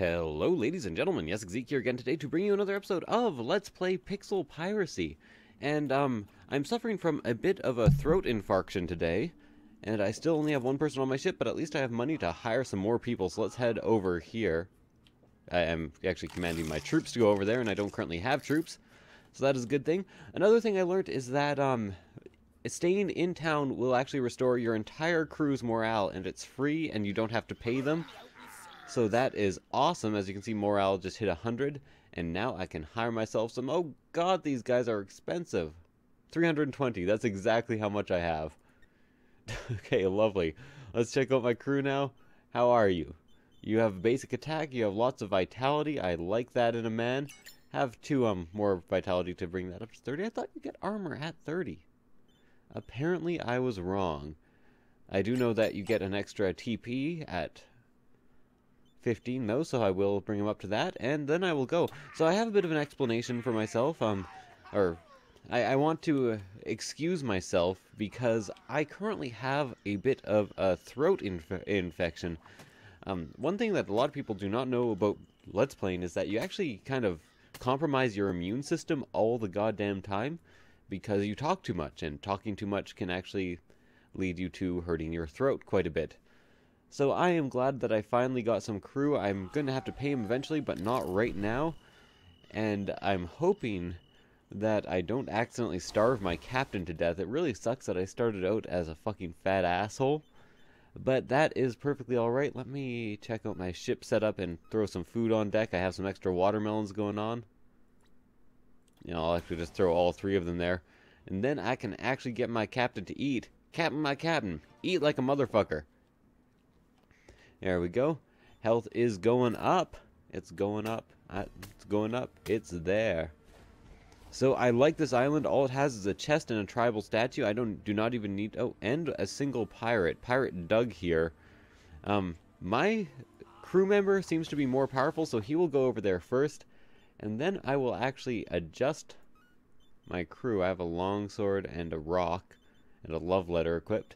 Hello ladies and gentlemen, Yessik Ziiq here again today to bring you another episode of Let's Play Pixel Piracy. And I'm suffering from a bit of a throat infarction today, and I still only have one person on my ship, but at least I have money to hire some more people, so let's head over here. I am actually commanding my troops to go over there, and I don't currently have troops, so that is a good thing. Another thing I learned is that staying in town will actually restore your entire crew's morale, and it's free, and you don't have to pay them. So that is awesome. As you can see, morale just hit 100, and now I can hire myself some. Oh god, these guys are expensive. 320, that's exactly how much I have. Okay, lovely. Let's check out my crew now. How are you? You have basic attack, you have lots of vitality. I like that in a man. Have two more vitality to bring that up to 30. I thought you get armor at 30. Apparently I was wrong. I do know that you get an extra TP at 15 though, so I will bring him up to that, and then I will go. So I have a bit of an explanation for myself, I want to excuse myself because I currently have a bit of a throat infection. One thing that a lot of people do not know about Let's Playing is that you actually kind of compromise your immune system all the goddamn time because you talk too much, and talking too much can actually lead you to hurting your throat quite a bit. So I am glad that I finally got some crew. I'm going to have to pay him eventually, but not right now. And I'm hoping that I don't accidentally starve my captain to death. It really sucks that I started out as a fucking fat asshole. But that is perfectly alright. Let me check out my ship setup and throw some food on deck. I have some extra watermelons going on. You know, I'll actually just throw all three of them there. And then I can actually get my captain to eat. My captain, eat like a motherfucker. There we go. Health is going up. It's going up. It's going up. It's there. So I like this island. All it has is a chest and a tribal statue. I do not even need... Oh, and a single pirate. Pirate Doug here. My crew member seems to be more powerful, so he will go over there first. And then I will actually adjust my crew. I have a longsword and a rock and a love letter equipped.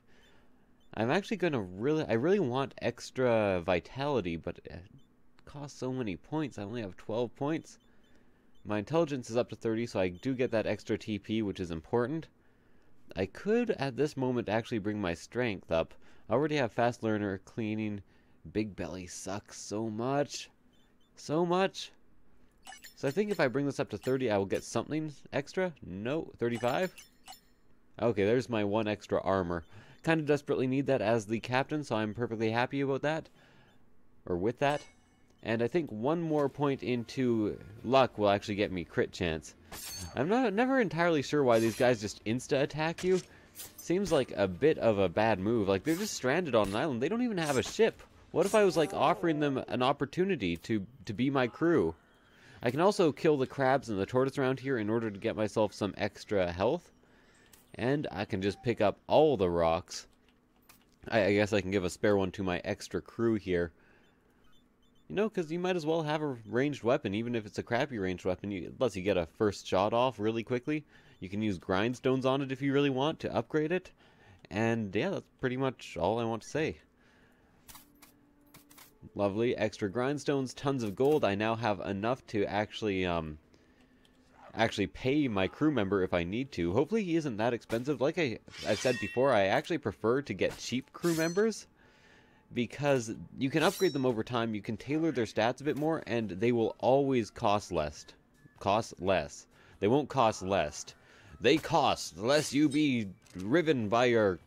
I'm actually going to I really want extra vitality, but it costs so many points. I only have 12 points. My intelligence is up to 30, so I do get that extra TP, which is important. I could, at this moment, actually bring my strength up. I already have fast learner, cleaning. Big belly sucks so much. So much. So I think if I bring this up to 30, I will get something extra. No, 35? Okay, there's my one extra armor. Kind of desperately need that as the captain, so I'm perfectly happy about that, or with that. And I think one more point into luck will actually get me crit chance. I'm never entirely sure why these guys just insta attack you. Seems like a bit of a bad move. Like, they're just stranded on an island. They don't even have a ship. What if I was like offering them an opportunity to be my crew? I can also kill the crabs and the tortoise around here in order to get myself some extra health. And I can just pick up all the rocks. I guess I can give a spare one to my extra crew here. You know, because you might as well have a ranged weapon, even if it's a crappy ranged weapon. It lets you get a first shot off really quickly. You can use grindstones on it if you really want to upgrade it. And yeah, that's pretty much all I want to say. Lovely. Extra grindstones, tons of gold. I now have enough to actually pay my crew member if I need to. Hopefully he isn't that expensive. Like I've said before, I actually prefer to get cheap crew members because you can upgrade them over time, you can tailor their stats a bit more, and they will always cost less. They won't cost less. They cost less you be riven by your,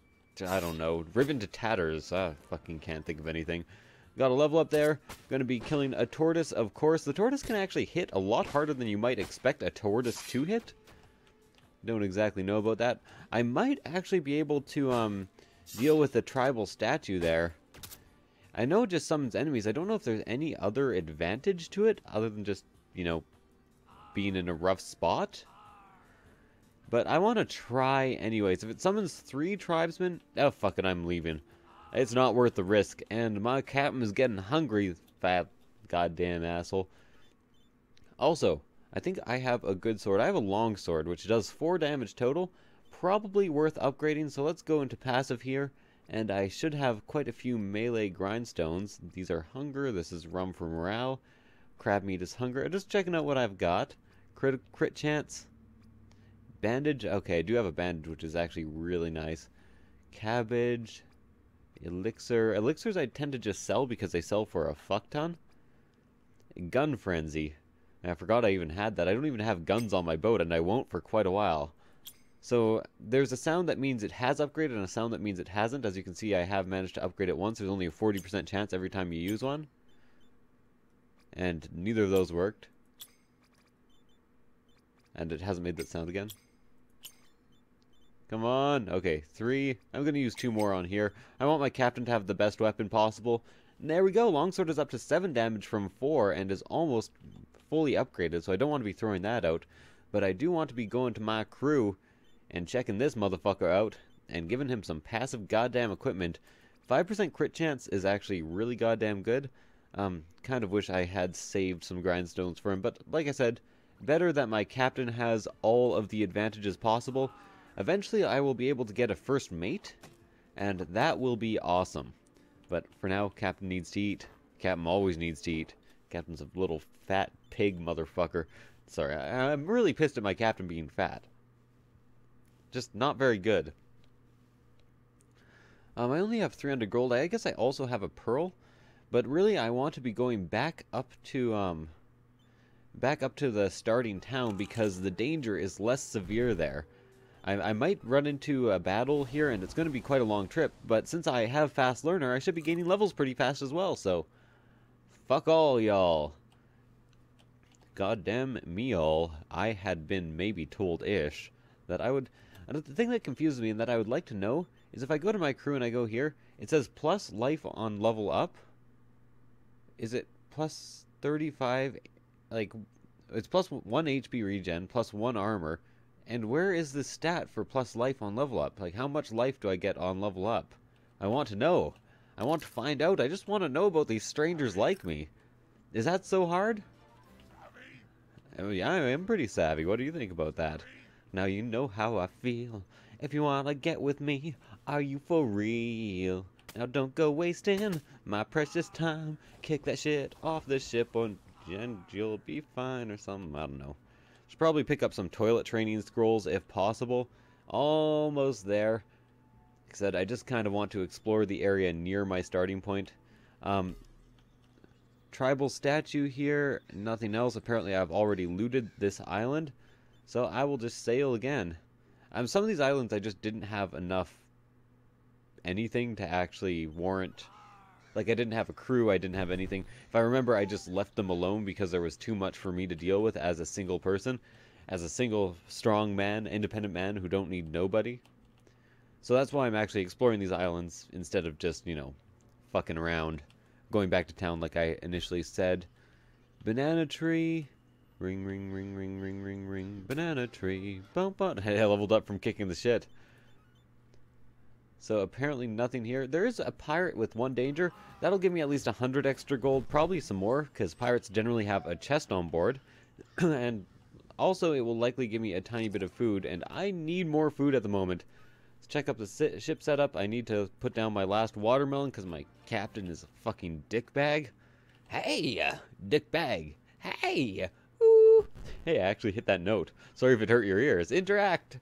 I don't know, riven to tatters. I fucking can't think of anything. Got a level up there. Going to be killing a tortoise, of course. The tortoise can actually hit a lot harder than you might expect a tortoise to hit. Don't exactly know about that. I might actually be able to deal with the tribal statue there. I know it just summons enemies. I don't know if there's any other advantage to it other than just, you know, being in a rough spot. But I want to try anyways. If it summons 3 tribesmen, oh fuck it, I'm leaving. It's not worth the risk, and my captain is getting hungry, fat goddamn asshole. Also, I think I have a good sword. I have a long sword, which does 4 damage total. Probably worth upgrading, so let's go into passive here, And I should have quite a few melee grindstones. These are hunger. This is rum for morale. Crab meat is hunger. Just checking out what I've got. Crit chance. Bandage. Okay, I do have a bandage, which is actually really nice. Cabbage. Elixir. Elixirs I tend to just sell because they sell for a fuck ton. Gun frenzy. I forgot I even had that. I don't even have guns on my boat, and I won't for quite a while. So there's a sound that means it has upgraded and a sound that means it hasn't. As you can see, I have managed to upgrade it once. There's only a 40% chance every time you use one. And neither of those worked. And it hasn't made that sound again. Come on. Okay, 3. I'm going to use 2 more on here. I want my captain to have the best weapon possible. And there we go. Longsword is up to 7 damage from 4 and is almost fully upgraded. So I don't want to be throwing that out. But I do want to be going to my crew and checking this motherfucker out and giving him some passive goddamn equipment. 5% crit chance is actually really goddamn good. Kind of wish I had saved some grindstones for him, but like I said, better that my captain has all of the advantages possible. Eventually I will be able to get a first mate, and that will be awesome. But for now, captain needs to eat. Captain always needs to eat. Captain's a little fat pig motherfucker. Sorry, I'm really pissed at my captain being fat. Just not very good. I only have 300 gold. I guess I also have a pearl, but really I want to be going back up to the starting town because the danger is less severe there. I might run into a battle here, and it's going to be quite a long trip. But since I have fast learner, I should be gaining levels pretty fast as well. So, fuck all y'all. Goddamn me all. I had been maybe told-ish that I would. And the thing that confuses me and that I would like to know is if I go to my crew and I go here, it says plus life on level up. Is it plus 35? Like, it's plus 1 HP regen, plus 1 armor. And where is the stat for plus life on level up? Like, how much life do I get on level up? I want to know. I want to find out. I just want to know about these strangers like me. Is that so hard? Oh, yeah, I am pretty savvy. What do you think about that? Now you know how I feel. If you wanna get with me, are you for real? Now don't go wasting my precious time. Kick that shit off the ship and you'll be fine or something. I don't know. Should probably pick up some toilet training scrolls if possible. Almost there. Like I said, I just kind of want to explore the area near my starting point. Tribal statue here. Nothing else. Apparently I've already looted this island. So I will just sail again. Some of these islands I just didn't have enough anything to actually warrant. Like I didn't have a crew, I didn't have anything. If I remember, I just left them alone because there was too much for me to deal with as a single person. As a single strong man, independent man who don't need nobody. So that's why I'm actually exploring these islands instead of just, you know, fucking around. Going back to town like I initially said. Banana tree. Ring, ring, ring, ring, ring, ring, ring. Banana tree. Bump, bump. I leveled up from kicking the shit. So apparently nothing here. There is a pirate with 1 danger. That'll give me at least 100 extra gold. Probably some more, because pirates generally have a chest on board. And also it will likely give me a tiny bit of food. And I need more food at the moment. Let's check up the ship setup. I need to put down my last watermelon, because my captain is a fucking dickbag. Hey! Dickbag. Hey! Hey, I actually hit that note. Sorry if it hurt your ears. Interact!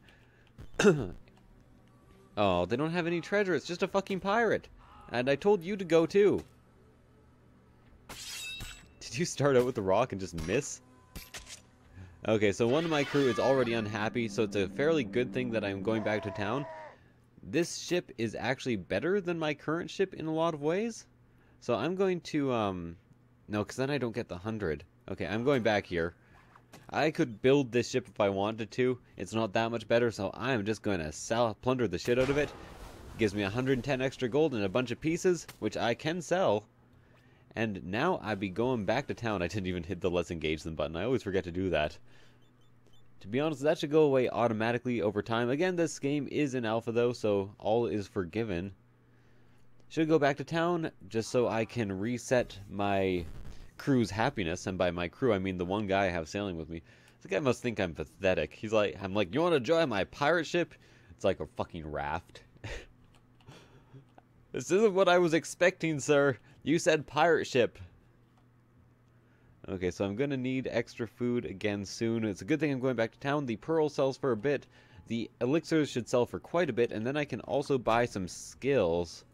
Oh, they don't have any treasure. It's just a fucking pirate. And I told you to go too. Did you start out with the rock and just miss? Okay, so one of my crew is already unhappy, so it's a fairly good thing that I'm going back to town. This ship is actually better than my current ship in a lot of ways. So I'm going to, no, because then I don't get the 100. Okay, I'm going back here. I could build this ship if I wanted to. It's not that much better, so I'm just going to plunder the shit out of it. Gives me 110 extra gold and a bunch of pieces, which I can sell. And now I'd be going back to town. I didn't even hit the let's engage them button. I always forget to do that. To be honest, that should go away automatically over time. Again, this game is in alpha though, so all is forgiven. Should go back to town just so I can reset my crew's happiness, and by my crew I mean the one guy I have sailing with me. This guy must think I'm pathetic. He's like, I'm like, you want to join my pirate ship? It's like a fucking raft. This isn't what I was expecting, sir. You said pirate ship. Okay, so I'm going to need extra food again soon. It's a good thing I'm going back to town. The pearl sells for a bit. The elixirs should sell for quite a bit. And then I can also buy some skills.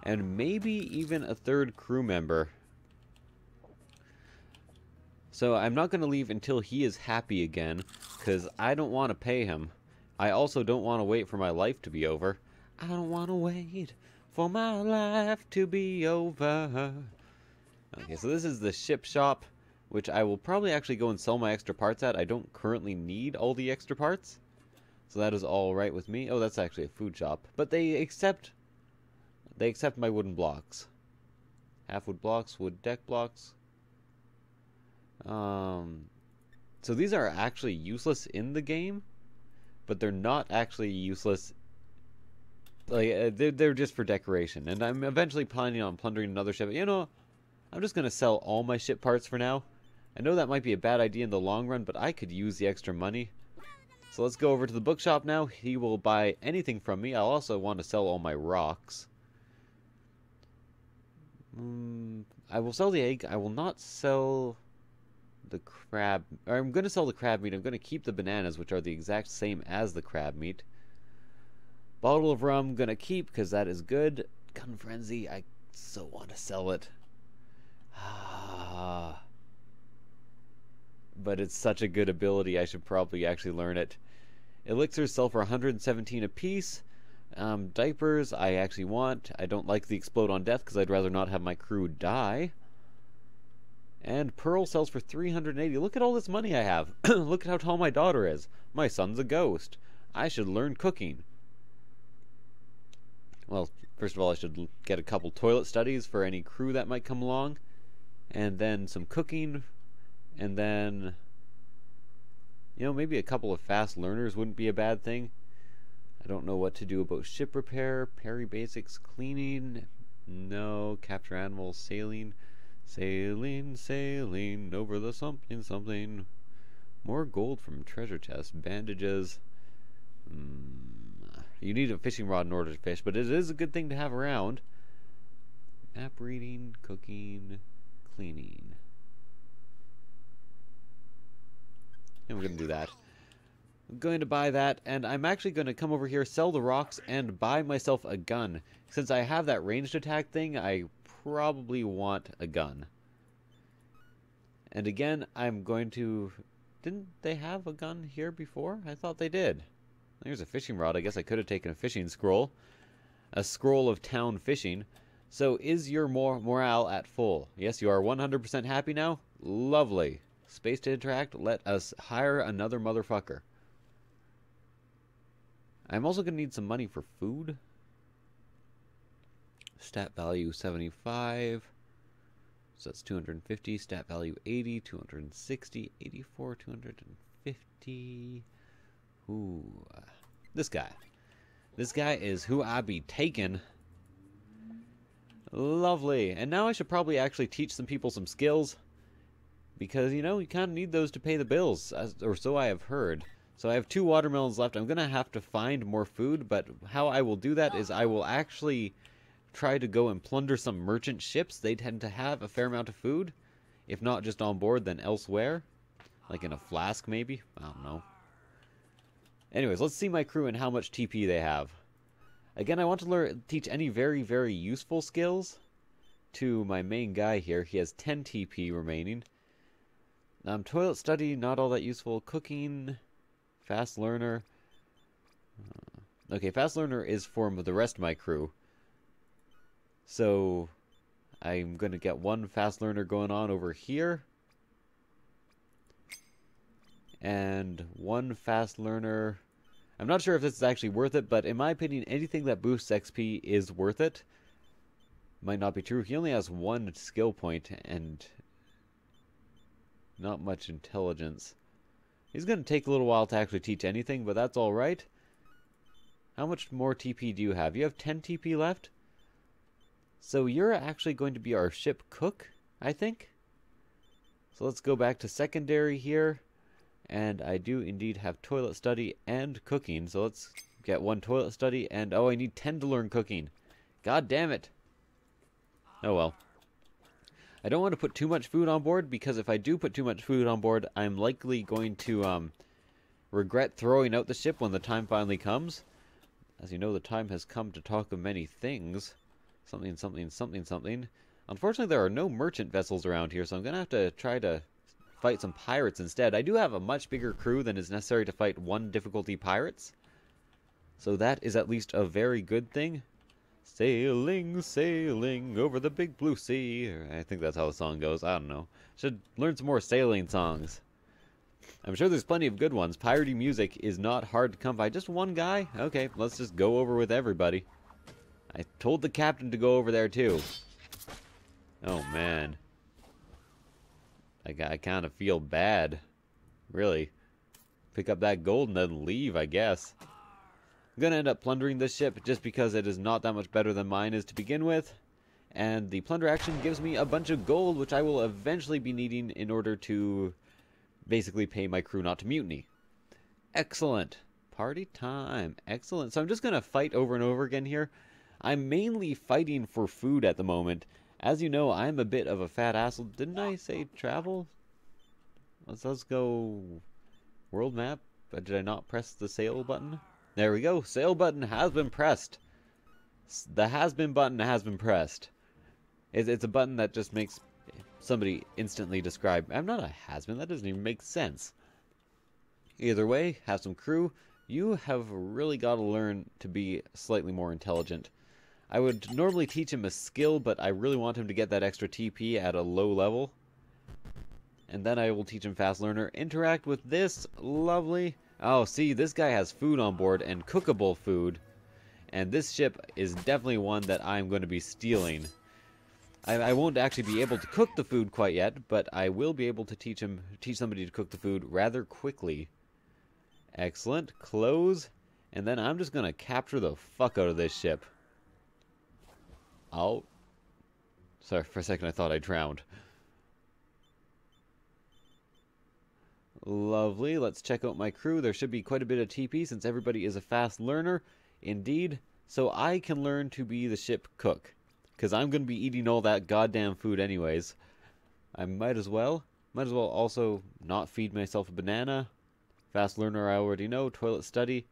And maybe even a third crew member. So I'm not going to leave until he is happy again. Because I don't want to pay him. I also don't want to wait for my life to be over. I don't want to wait for my life to be over. Okay, so this is the ship shop, which I will probably actually go and sell my extra parts at. I don't currently need all the extra parts, so that is all right with me. Oh, that's actually a food shop, but they accept my wooden blocks. Half wood blocks, wood deck blocks. So these are actually useless in the game, but they're not actually useless. Like they're just for decoration, and I'm eventually planning on plundering another ship. You know, I'm just gonna sell all my ship parts for now. I know that might be a bad idea in the long run, but I could use the extra money. So let's go over to the bookshop now. He will buy anything from me. I'll also want to sell all my rocks. I will sell the egg. I will not sell the crab. Or I'm going to sell the crab meat. I'm going to keep the bananas, which are the exact same as the crab meat. Bottle of rum, going to keep because that is good. Gun frenzy, I so want to sell it. But it's such a good ability, I should probably actually learn it. Elixirs sell for 117 apiece. Diapers, I actually want. I don't like the explode on death because I'd rather not have my crew die. And pearl sells for 380. Look at all this money I have. Look at how tall my daughter is. My son's a ghost. I should learn cooking. Well, first of all, I should get a couple toilet studies for any crew that might come along. And then some cooking. And then, you know, maybe a couple of fast learners wouldn't be a bad thing. I don't know what to do about ship repair, parry basics, cleaning. No, capture animals, sailing. Sailing, sailing over the something, something. More gold from treasure chest, bandages. You need a fishing rod in order to fish, but it is a good thing to have around. Map reading, cooking, cleaning. And we're going to do that. I'm going to buy that, and I'm actually going to come over here, sell the rocks, and buy myself a gun. Since I have that ranged attack thing, I probably want a gun. And again, I'm going to... Didn't they have a gun here before? I thought they did. There's a fishing rod. I guess I could have taken a fishing scroll. A scroll of town fishing. So is your morale at full? Yes, you are 100% happy now? Lovely. Space to interact. Let us hire another motherfucker. I'm also going to need some money for food. Stat value 75. So that's 250. Stat value 80. 260. 84. 250. Ooh. This guy. This guy is who I be taking. Lovely. And now I should probably actually teach some people some skills. Because, you know, you kind of need those to pay the bills. Or so I have heard. So I have 2 watermelons left. I'm going to have to find more food. But how I will do that is I will actually try to go and plunder some merchant ships. They tend to have a fair amount of food. If not just on board, then elsewhere. Like in a flask, maybe. I don't know. Anyways, let's see my crew and how much TP they have. Again, I want to teach any very, very useful skills to my main guy here. He has 10 TP remaining. Toilet study, not all that useful. Cooking, fast learner. Okay, fast learner is for the rest of my crew. So, I'm going to get 1 fast learner going on over here. And 1 fast learner. I'm not sure if this is actually worth it, but in my opinion, anything that boosts XP is worth it. Might not be true. He only has 1 skill point and not much intelligence. He's going to take a little while to actually teach anything, but that's alright. How much more TP do you have? You have 10 TP left? So you're actually going to be our ship cook, I think. So let's go back to secondary here. And I do indeed have toilet study and cooking. So let's get 1 toilet study. And oh, I need 10 to learn cooking. God damn it. Oh well. I don't want to put too much food on board, because if I do put too much food on board, I'm likely going to regret throwing out the ship when the time finally comes. As you know, the time has come to talk of many things. Something, something, something, something. Unfortunately, there are no merchant vessels around here, so I'm going to have to try to fight some pirates instead. I do have a much bigger crew than is necessary to fight 1 difficulty pirates. So that is at least a very good thing. Sailing, sailing over the big blue sea. I think that's how the song goes. I don't know. Should learn some more sailing songs. I'm sure there's plenty of good ones. Piratey music is not hard to come by. Just one guy? Okay, let's just go over with everybody. I told the captain to go over there too. Oh man. I kind of feel bad. Really. Pick up that gold and then leave, I guess. I'm going to end up plundering this ship just because it is not that much better than mine is to begin with. And the plunder action gives me a bunch of gold, which I will eventually be needing in order to basically pay my crew not to mutiny. Excellent. Party time. Excellent. So I'm just going to fight over and over again here. I'm mainly fighting for food at the moment. As you know, I'm a bit of a fat asshole. Didn't I say travel? Let's go world map. But did I not press the sail button? There we go. Sail button has been pressed. The has been button has been pressed. It's a button that just makes somebody instantly describe. I'm not a has-been. That doesn't even make sense. Either way, have some crew. You have really got to learn to be slightly more intelligent. I would normally teach him a skill, but I really want him to get that extra TP at a low level. And then I will teach him Fast Learner. Interact with this. Lovely. Oh, see, this guy has food on board and cookable food. And this ship is definitely one that I'm going to be stealing. I won't actually be able to cook the food quite yet, but I will be able to teach somebody to cook the food rather quickly. Excellent. Close. And then I'm just going to capture the fuck out of this ship. Oh. Sorry, for a second I thought I drowned. Lovely. Let's check out my crew. There should be quite a bit of TP since everybody is a fast learner. Indeed. So I can learn to be the ship cook. Because I'm going to be eating all that goddamn food anyways. I might as well. Might as well also not feed myself a banana. Fast learner I already know. Toilet study.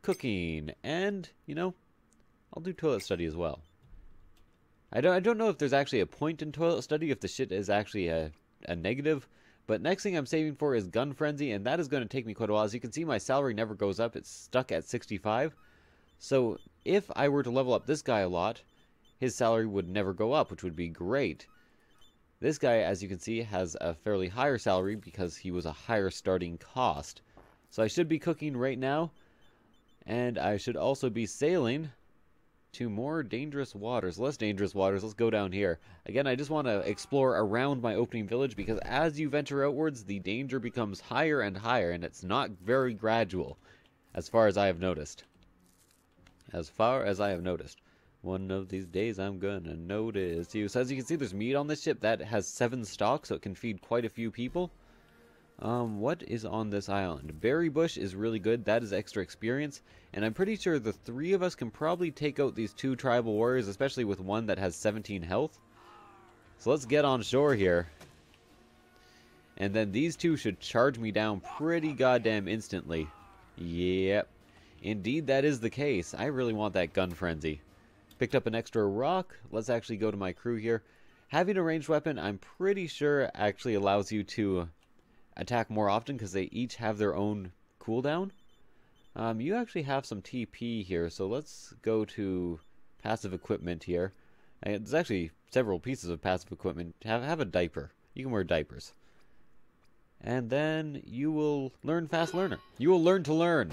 Cooking. And, you know, I'll do toilet study as well. I don't know if there's actually a point in toilet study, if the shit is actually a negative. But next thing I'm saving for is gun frenzy, and that is going to take me quite a while. As you can see, my salary never goes up. It's stuck at 65. So if I were to level up this guy a lot, his salary would never go up, which would be great. This guy, as you can see, has a fairly higher salary because he was a higher starting cost. So I should be cooking right now, and I should also be sailing to more dangerous waters, less dangerous waters. Let's go down here. Again, I just want to explore around my opening village because as you venture outwards, the danger becomes higher and higher, and it's not very gradual, as far as I have noticed. As far as I have noticed. One of these days I'm gonna notice you. So as you can see, there's meat on this ship that has 7 stocks, so it can feed quite a few people. What is on this island? Berry bush is really good. That is extra experience. And I'm pretty sure the 3 of us can probably take out these 2 tribal warriors, especially with one that has 17 health. So let's get on shore here. And then these 2 should charge me down pretty goddamn instantly. Yep. Indeed, that is the case. I really want that gun frenzy. Picked up an extra rock. Let's actually go to my crew here. Having a ranged weapon, I'm pretty sure actually allows you to attack more often because they each have their own cooldown. You actually have some TP here, so let's go to passive equipment here. There's actually several pieces of passive equipment. Have a diaper. You can wear diapers. And then you will learn Fast Learner. You will learn to learn.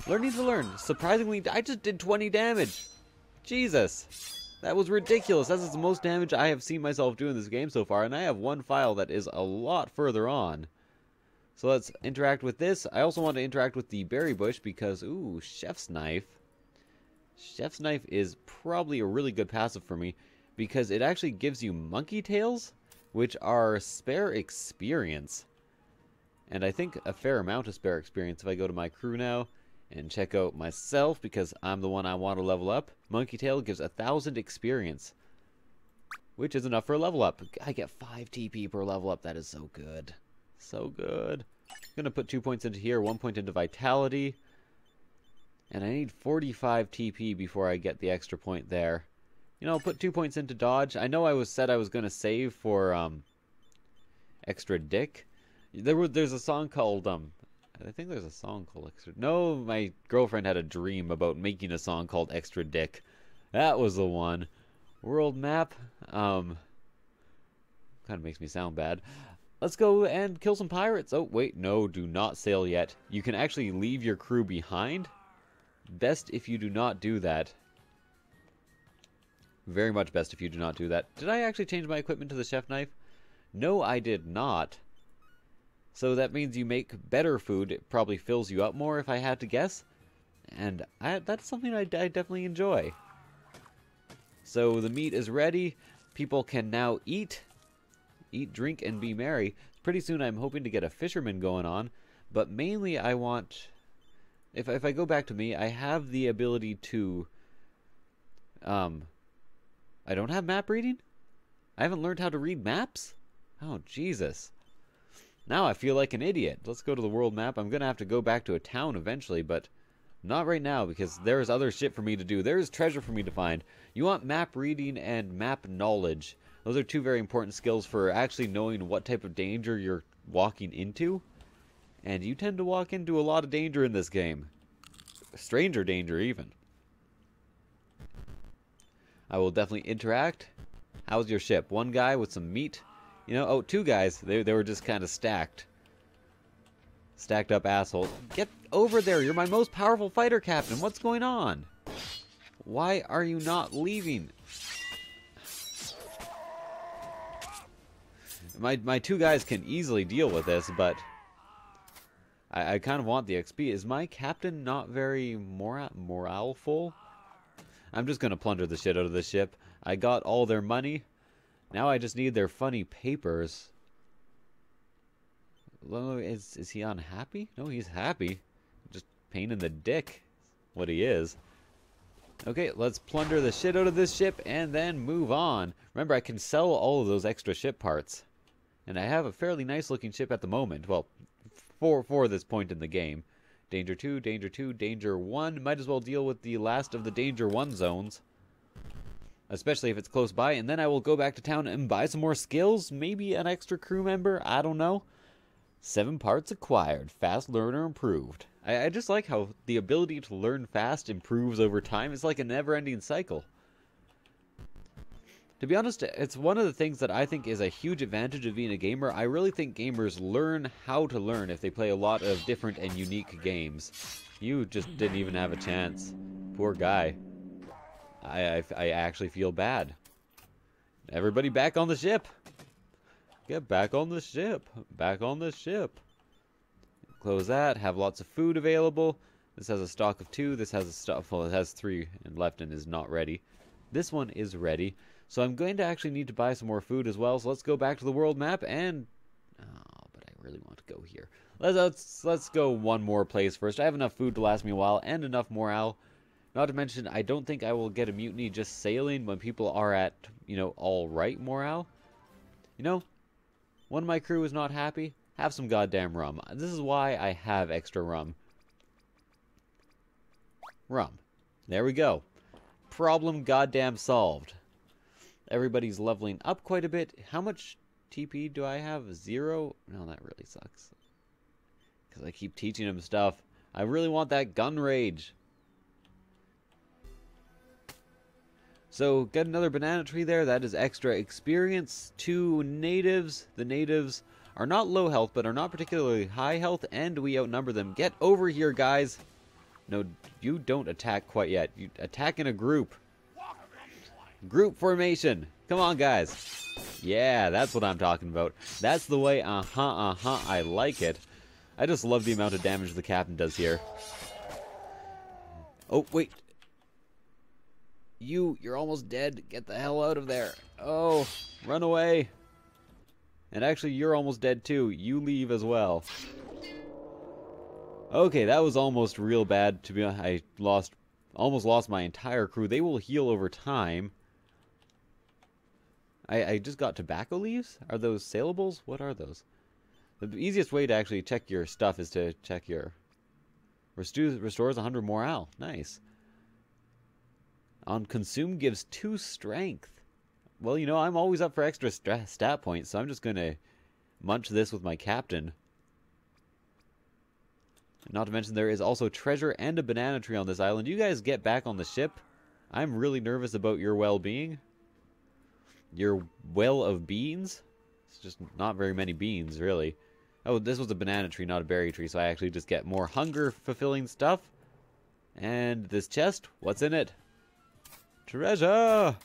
Learning to learn. Surprisingly, I just did 20 damage. Jesus. That was ridiculous. That's the most damage I have seen myself do in this game so far, and I have one file that is a lot further on. So let's interact with this. I also want to interact with the berry bush because, ooh, Chef's Knife. Chef's Knife is probably a really good passive for me because it actually gives you monkey tails, which are spare experience. And I think a fair amount of spare experience if I go to my crew now and check out myself because I'm the one I want to level up. Monkey tail gives 1,000 experience, which is enough for a level up. I get 5 TP per level up. That is so good. So good. I'm going to put 2 points into here, 1 point into vitality. And I need 45 TP before I get the extra point there. You know, I'll put 2 points into dodge. I know I said I was going to save for extra dick. There's a song called I think there's a song called Extra. No, my girlfriend had a dream about making a song called Extra Dick. That was the one. World map. Kind of makes me sound bad. Let's go and kill some pirates. Oh, wait, no, do not sail yet. You can actually leave your crew behind. Best if you do not do that. Very much best if you do not do that. Did I actually change my equipment to the chef knife? No, I did not. So that means you make better food. It probably fills you up more, if I had to guess. And that's something I definitely enjoy. So the meat is ready. People can now eat, drink, and be merry. Pretty soon I'm hoping to get a fisherman going on. But mainly I want... If I go back to me, I have the ability to... I don't have map reading? I haven't learned how to read maps? Oh, Jesus. Now I feel like an idiot. Let's go to the world map. I'm going to have to go back to a town eventually, but not right now because there's other shit for me to do. There's treasure for me to find. You want map reading and map knowledge. Those are 2 very important skills for actually knowing what type of danger you're walking into. And you tend to walk into a lot of danger in this game. Stranger danger, even. I will definitely interact. How's your ship? 1 guy with some meat. You know, oh, 2 guys. They were just kind of stacked. Stacked up assholes. Get over there. You're my most powerful fighter captain. What's going on? Why are you not leaving? My 2 guys can easily deal with this, but I kind of want the XP. Is my captain not very moraleful? I'm just going to plunder the shit out of this ship. I got all their money. Now I just need their funny papers. Is he unhappy? No, he's happy. Just pain in the dick. What he is. Okay, let's plunder the shit out of this ship and then move on. Remember, I can sell all of those extra ship parts. And I have a fairly nice looking ship at the moment. Well, for this point in the game. Danger 2, Danger 2, Danger 1. Might as well deal with the last of the Danger 1 zones. Especially if it's close by. And then I will go back to town and buy some more skills. Maybe an extra crew member. I don't know. 7 parts acquired. Fast learner improved. I just like how the ability to learn fast improves over time. It's like a never-ending cycle. To be honest, it's one of the things that I think is a huge advantage of being a gamer. I really think gamers learn how to learn if they play a lot of different and unique games. You just didn't even have a chance. Poor guy. I actually feel bad. Everybody back on the ship. Get back on the ship. Back on the ship. Close that. Have lots of food available. This has a stock of 2. This has a stock... Well, it has 3 and left and is not ready. This one is ready. So I'm going to actually need to buy some more food as well. So let's go back to the world map and... Oh, but I really want to go here. Let's go one more place first. I have enough food to last me a while and enough morale. Not to mention, I don't think I will get a mutiny just sailing when people are at, you know, alright morale. You know, one of my crew is not happy. Have some goddamn rum. This is why I have extra rum. Rum. There we go. Problem goddamn solved. Everybody's leveling up quite a bit. How much TP do I have? 0? No, that really sucks. Because I keep teaching them stuff. I really want that gun rage. So, get another banana tree there. That is extra experience. 2 natives. The natives are not low health, but are not particularly high health, and we outnumber them. Get over here, guys. No, you don't attack quite yet. You attack in a group. Group formation. Come on, guys. Yeah, that's what I'm talking about. That's the way, I like it. I just love the amount of damage the captain does here. Oh, wait. You're almost dead. Get the hell out of there. Oh, run away. And actually, you're almost dead too. You leave as well. Okay, that was almost real bad. To be honest, I lost Almost lost my entire crew. They will heal over time. I just got tobacco leaves? Are those saleables? What are those? The easiest way to actually check your stuff is to check your... Restores 100 morale. Nice. On consume gives 2 strength. Well, you know, I'm always up for extra stat points, so I'm just going to munch this with my captain. Not to mention there is also treasure and a banana tree on this island. You guys get back on the ship. I'm really nervous about your well-being. Your well of beans? It's just not very many beans, really. Oh, this was a banana tree, not a berry tree, so I actually just get more hunger-fulfilling stuff. And this chest, what's in it? Treasure!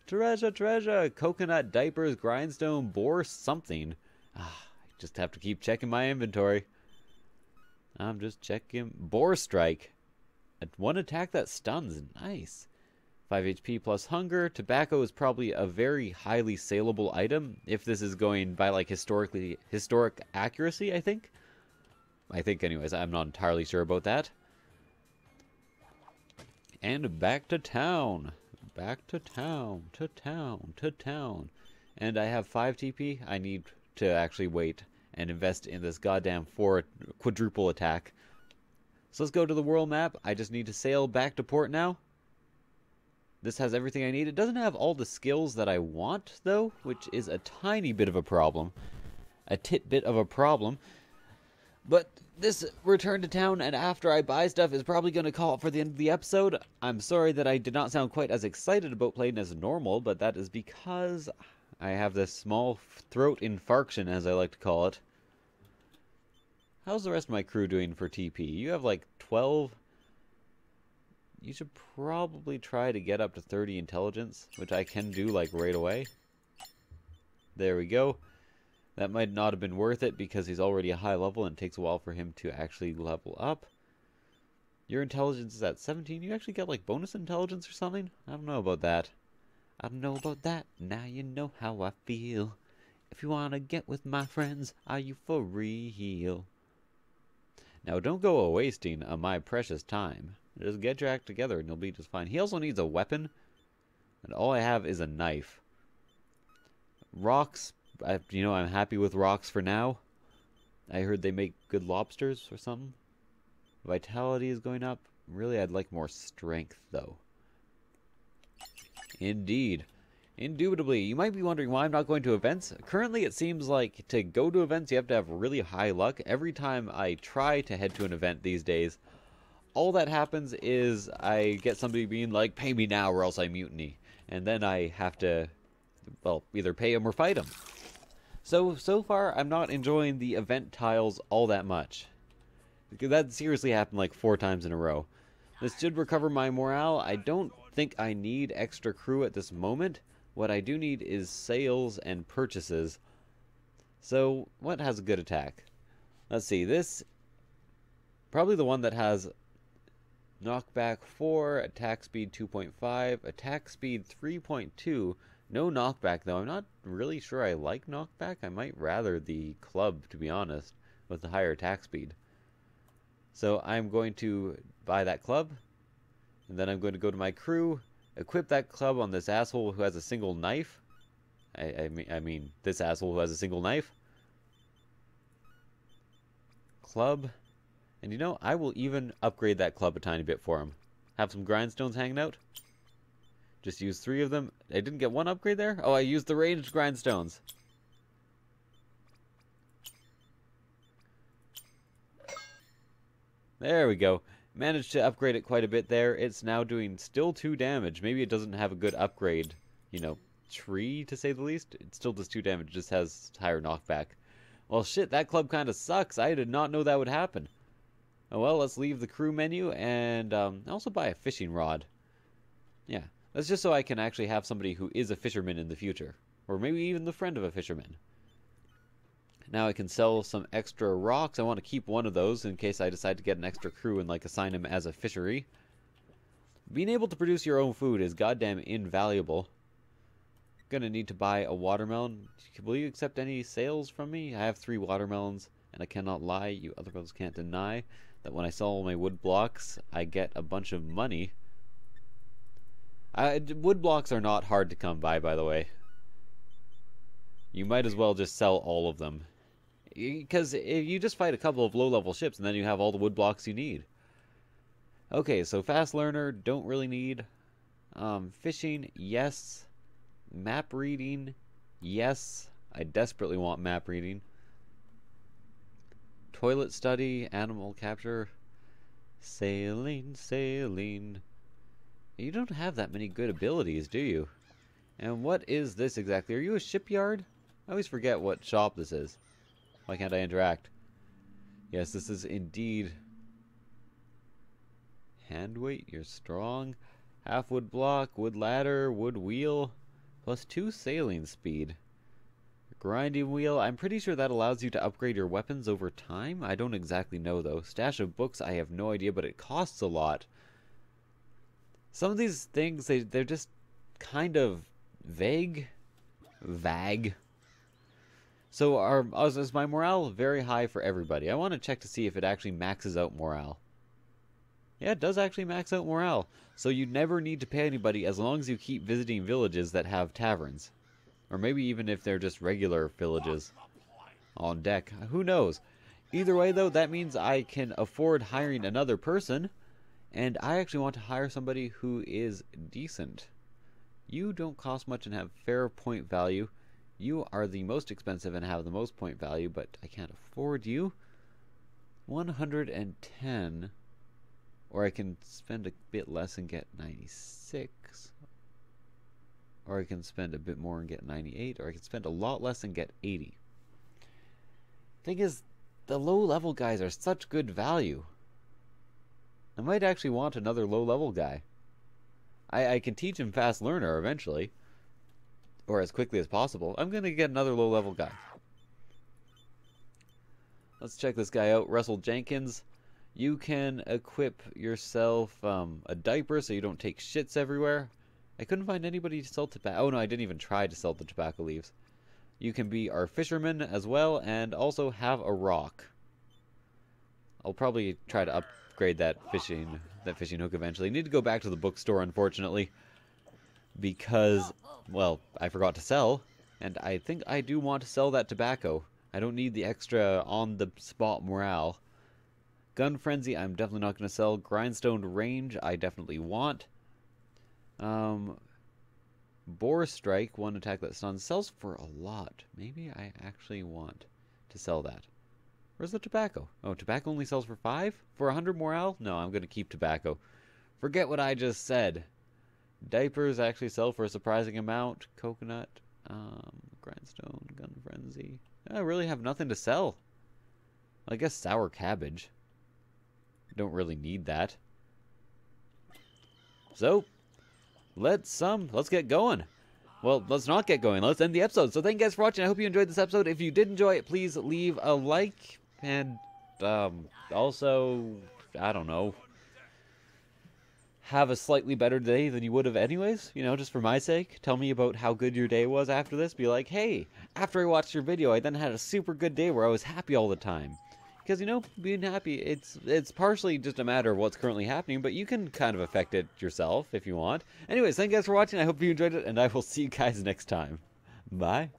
Treasure, treasure! Coconut, diapers, grindstone, boar, something. I just have to keep checking my inventory. I'm just checking. Boar strike. One attack that stuns. Nice. 5 HP plus hunger. Tobacco is probably a very highly saleable item if this is going by like historic accuracy, I think. Anyways, I'm not entirely sure about that. And back to town. Back to town. To town. To town. And I have 5 TP. I need to actually wait and invest in this goddamn quadruple attack. So let's go to the world map. I just need to sail back to port now. This has everything I need. It doesn't have all the skills that I want, though, which is a tiny bit of a problem. A titbit of a problem. But this return to town and after I buy stuff is probably going to call it for the end of the episode. I'm sorry that I did not sound quite as excited about playing as normal, but that is because I have this small throat infarction, as I like to call it. How's the rest of my crew doing for TP? You have like 12... You should probably try to get up to 30 intelligence, which I can do like right away. There we go. That might not have been worth it because he's already a high level and it takes a while for him to actually level up. Your intelligence is at 17. You actually get like bonus intelligence or something? I don't know about that. I don't know about that. Now you know how I feel. If you want to get with my friends, are you for real? Now don't go a-wasting my precious time. Just get your act together and you'll be just fine. He also needs a weapon. And all I have is a knife. Rocks. I'm happy with rocks for now. I heard they make good lobsters or something. Vitality is going up. Really, I'd like more strength, though. Indeed. Indubitably. You might be wondering why I'm not going to events. Currently, it seems like to go to events, you have to have really high luck. Every time I try to head to an event these days, all that happens is I get somebody being like, pay me now or else I mutiny. And then I have to, well, either pay him or fight him. So far, I'm not enjoying the event tiles all that much. That seriously happened like 4 times in a row. This should recover my morale. I don't think I need extra crew at this moment. What I do need is sales and purchases. So, what has a good attack? Let's see, this... Probably the one that has knockback 4, attack speed 2.5, attack speed 3.2. No knockback, though. I'm not really sure I like knockback. I might rather the club, to be honest, with the higher attack speed. So I'm going to buy that club, and then I'm going to go to my crew, equip that club on this asshole who has a single knife. I mean, this asshole who has a single knife. Club. And you know, I will even upgrade that club a tiny bit for him. Have some grindstones hanging out. Just use 3 of them. I didn't get one upgrade there? Oh, I used the ranged grindstones. There we go. Managed to upgrade it quite a bit there. It's now doing still 2 damage. Maybe it doesn't have a good upgrade, tree, to say the least. It still does 2 damage, just has higher knockback. Well, shit, that club kind of sucks. I did not know that would happen. Oh, well, let's leave the crew menu and also buy a fishing rod. Yeah, that's just so I can actually have somebody who is a fisherman in the future. Or maybe even the friend of a fisherman. Now I can sell some extra rocks. I want to keep one of those in case I decide to get an extra crew and assign him as a fishery. Being able to produce your own food is goddamn invaluable. Gonna need to buy a watermelon. Will you accept any sales from me? I have 3 watermelons, and I cannot lie. You other brothers can't deny that when I sell all my wood blocks, I get a bunch of money. Wood blocks are not hard to come by the way. You might as well just sell all of them. Because if you just fight a couple of low-level ships, and then you have all the wood blocks you need. Okay, so fast learner, don't really need. Fishing, yes. Map reading, yes. I desperately want map reading. Toilet study, animal capture. Sailing, sailing. You don't have that many good abilities, do you? And what is this exactly? Are you a shipyard? I always forget what shop this is. Why can't I interact? Yes, this is indeed... Hand weight, you're strong. Half wood block, wood ladder, wood wheel. Plus 2 sailing speed. Grinding wheel, I'm pretty sure that allows you to upgrade your weapons over time. I don't exactly know though. Stash of books, I have no idea, but it costs a lot. Some of these things, they're just kind of vague. So is my morale very high for everybody? I want to check to see if it actually maxes out morale. Yeah, it does actually max out morale. So you never need to pay anybody as long as you keep visiting villages that have taverns. Or maybe even if they're just regular villages on deck. Who knows? Either way though, that means I can afford hiring another person. And I actually want to hire somebody who is decent. You don't cost much and have fair point value. You are the most expensive and have the most point value, but I can't afford you. 110. Or I can spend a bit less and get 96. Or I can spend a bit more and get 98. Or I can spend a lot less and get 80. Thing is, the low-level guys are such good value. I might actually want another low-level guy. I can teach him fast learner eventually. Or as quickly as possible. I'm going to get another low-level guy. Let's check this guy out. Russell Jenkins. You can equip yourself a diaper so you don't take shits everywhere. I couldn't find anybody to sell tobacco. Oh no, I didn't even try to sell the tobacco leaves. You can be our fisherman as well and also have a rock. I'll probably try to upgrade that fishing hook eventually. Need to go back to the bookstore, unfortunately, because, well, I forgot to sell, and I think I do want to sell that tobacco. I don't need the extra on-the-spot morale. Gun Frenzy, I'm definitely not going to sell. Grindstone Range, I definitely want. Boar Strike, one attack that stuns, sells for a lot. Maybe I actually want to sell that. Where's the tobacco? Oh, tobacco only sells for 5? For 100 morale? No, I'm going to keep tobacco. Forget what I just said. Diapers actually sell for a surprising amount. Coconut, Grindstone, Gun Frenzy. I really have nothing to sell. I guess sour cabbage. Don't really need that. So, let's get going. Well, let's not get going. Let's end the episode. So thank you guys for watching. I hope you enjoyed this episode. If you did enjoy it, please leave a like. And, also, I don't know, have a slightly better day than you would have anyways. You know, just for my sake. Tell me about how good your day was after this. Be like, hey, after I watched your video, I then had a super good day where I was happy all the time. Because, you know, being happy, it's partially just a matter of what's currently happening, but you can kind of affect it yourself if you want. Anyways, thank you guys for watching. I hope you enjoyed it, and I will see you guys next time. Bye.